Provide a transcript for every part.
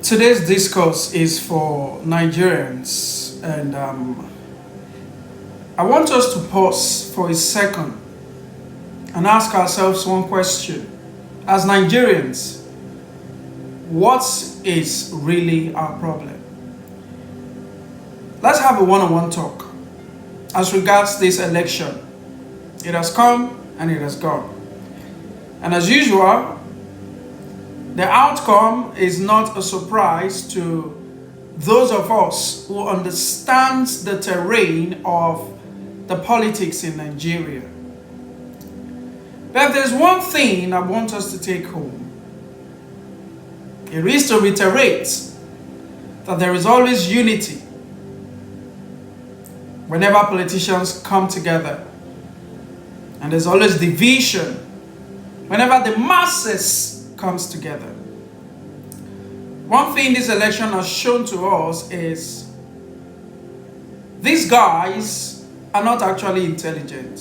Today's discourse is for Nigerians, and I want us to pause for a second and ask ourselves one question. As Nigerians, what is really our problem? Let's have a one-on-one talk as regards this election. It has come and it has gone. And as usual, the outcome is not a surprise to those of us who understand the terrain of the politics in Nigeria. But if there's one thing I want us to take home, it is to reiterate that there is always unity whenever politicians come together. And there's always division whenever the masses comes together. One thing this election has shown to us is these guys are not actually intelligent.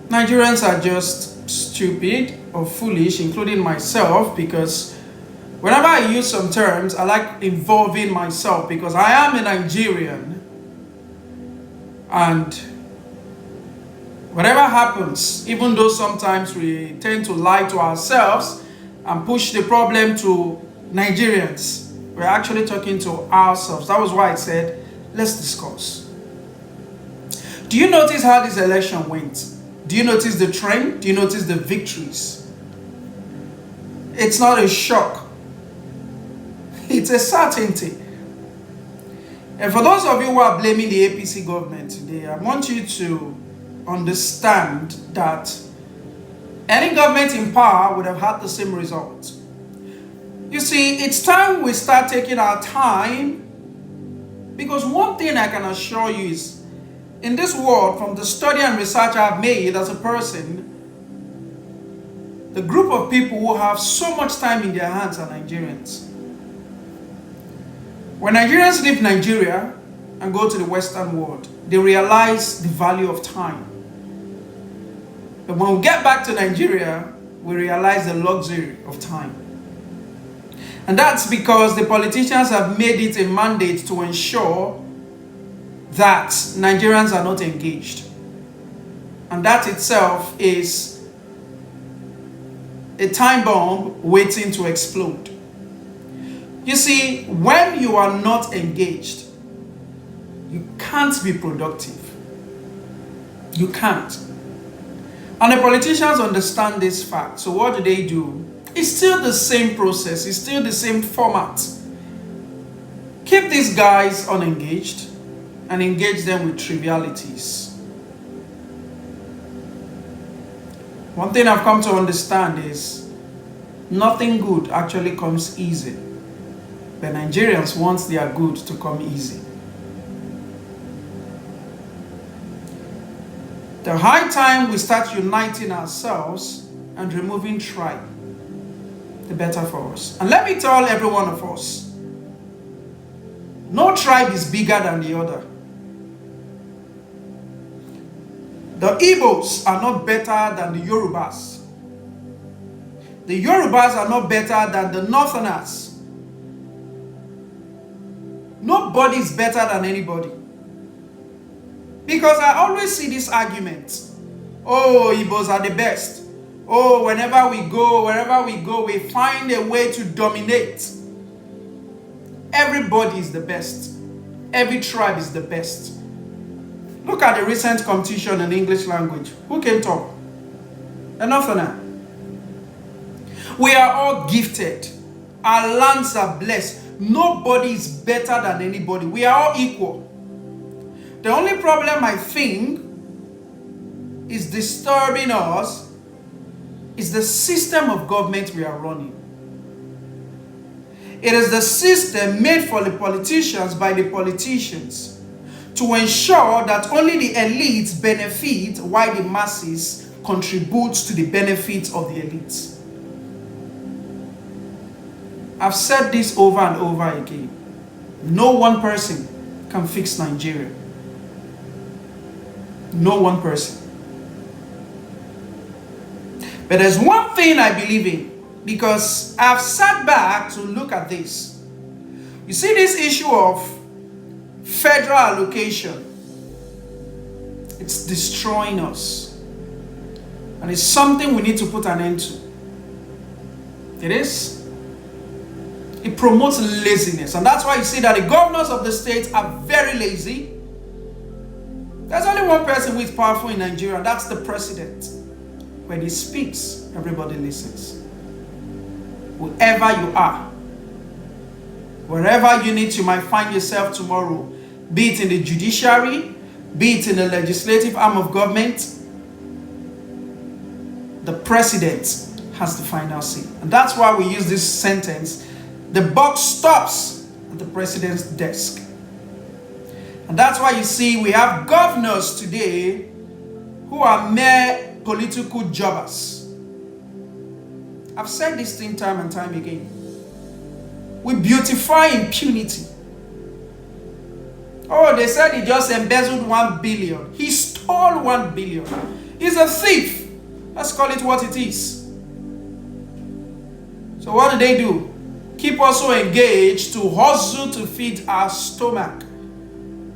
Nigerians are just stupid or foolish, including myself, because whenever I use some terms, I like involving myself because I am a Nigerian. And whatever happens, even though sometimes we tend to lie to ourselves and push the problem to Nigerians, we're actually talking to ourselves. That was why I said, let's discuss. Do you notice how this election went? Do you notice the trend? Do you notice the victories? It's not a shock. It's a certainty. And for those of you who are blaming the APC government today, I want you to understand that any government in power would have had the same result. You see, it's time we start taking our time, because one thing I can assure you is, in this world, from the study and research I've made as a person, the group of people who have so much time in their hands are Nigerians. When Nigerians leave Nigeria and go to the Western world, they realize the value of time. But when we get back to Nigeria, we realize the luxury of time. And that's because the politicians have made it a mandate to ensure that Nigerians are not engaged. And that itself is a time bomb waiting to explode. You see, when you are not engaged, you can't be productive. You can't. And the politicians understand this fact. So what do? It's still the same process. It's still the same format. Keep these guys unengaged and engage them with trivialities. One thing I've come to understand is nothing good actually comes easy. But Nigerians want their good to come easy. The high time we start uniting ourselves and removing tribe, the better for us. And let me tell every one of us, no tribe is bigger than the other. The Igbos are not better than the Yorubas. The Yorubas are not better than the Northerners. Nobody is better than anybody. Because I always see this argument. Oh, Igbos are the best. Oh, wherever we go, we find a way to dominate. Everybody is the best. Every tribe is the best. Look at the recent competition in English language. Who came top? The Northerner. We are all gifted. Our lands are blessed. Nobody is better than anybody. We are all equal. The only problem I think is disturbing us is the system of government we are running. It is the system made for the politicians by the politicians to ensure that only the elites benefit while the masses contribute to the benefits of the elites. I've said this over and over again. No one person can fix Nigeria. No one person. But there's one thing I believe in. because I've sat back to look at this. You see, this issue of federal allocation, it's destroying us. And it's something we need to put an end to. It is. It promotes laziness. And that's why you see that the governors of the states are very lazy. There's only one person who is powerful in Nigeria, and that's the president. When he speaks, everybody listens. Whoever you are, wherever unit you might find yourself tomorrow, be it in the judiciary, be it in the legislative arm of government, the president has the final say. And that's why we use this sentence: the buck stops at the president's desk. And that's why you see we have governors today who are mere political jobbers. I've said this thing time and time again. We beautify impunity. Oh, they said he just embezzled 1 billion. He stole 1 billion. He's a thief. Let's call it what it is. So what do? Keep us so engaged to hustle to feed our stomach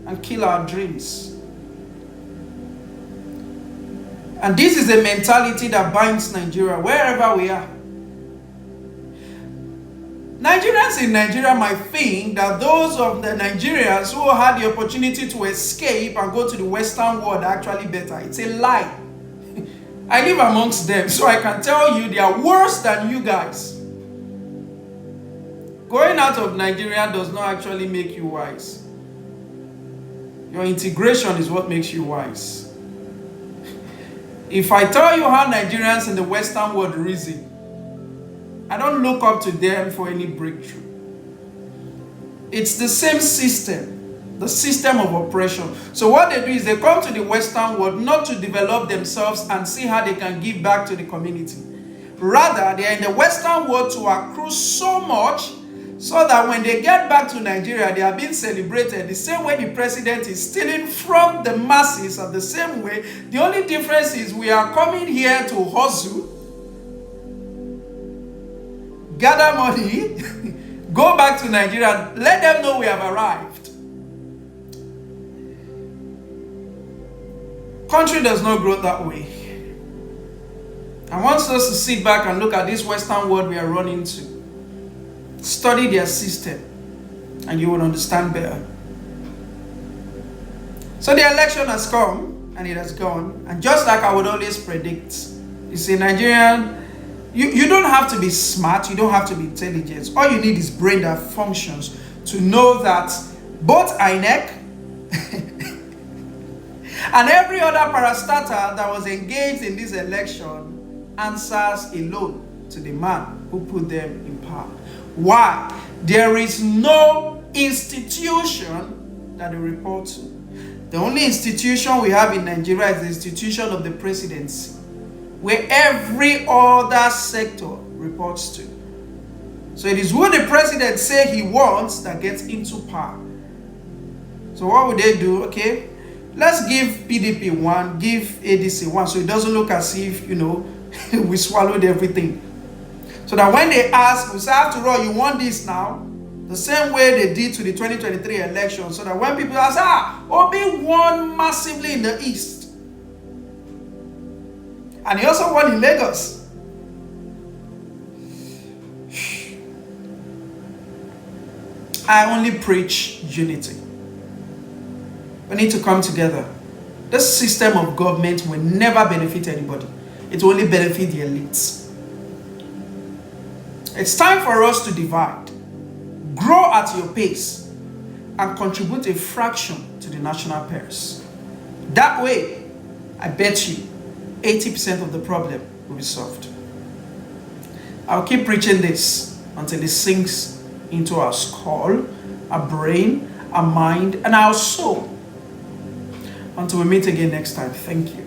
and kill our dreams. And this is a mentality that binds Nigeria wherever we are. Nigerians in Nigeria might think that those of the Nigerians who had the opportunity to escape and go to the Western world are actually better. It's a lie. I live amongst them, so I can tell you they are worse than you guys. Going out of Nigeria does not actually make you wise. Your integration is what makes you wise. If I tell you how Nigerians in the Western world reason, I don't look up to them for any breakthrough. It's the same system, the system of oppression. So what they do is they come to the Western world not to develop themselves and see how they can give back to the community. Rather, they are in the Western world to accrue so much so that when they get back to Nigeria, they are being celebrated the same way the president is stealing from the masses of the same way. The only difference is we are coming here to hustle, gather money, go back to Nigeria, let them know we have arrived. Country does not grow that way. I want us to sit back and look at this Western world we are running to. Study their system and you will understand better. So the election has come and it has gone. And just like I would always predict, you see, Nigerian, you don't have to be smart, you don't have to be intelligent. All you need is brain that functions to know that both INEC and every other parastatal that was engaged in this election answers alone to the man who put them in power. Why? There is no institution that they report to. The only institution we have in Nigeria is the institution of the presidency, where every other sector reports to. So it is who the president say he wants that gets into power. So what would they do? Okay, let's give PDP one, give ADC one, so it doesn't look as if, we swallowed everything. So that when they ask, we say, after all, you want this now? The same way they did to the 2023 election. So that when people ask, Obi won massively in the East. And he also won in Lagos. I only preach unity. We need to come together. This system of government will never benefit anybody. It will only benefit the elites. It's time for us to divide, grow at your pace, and contribute a fraction to the national purse. That way, I bet you 80% of the problem will be solved. I'll keep preaching this until it sinks into our skull, our brain, our mind, and our soul. Until we meet again next time, thank you.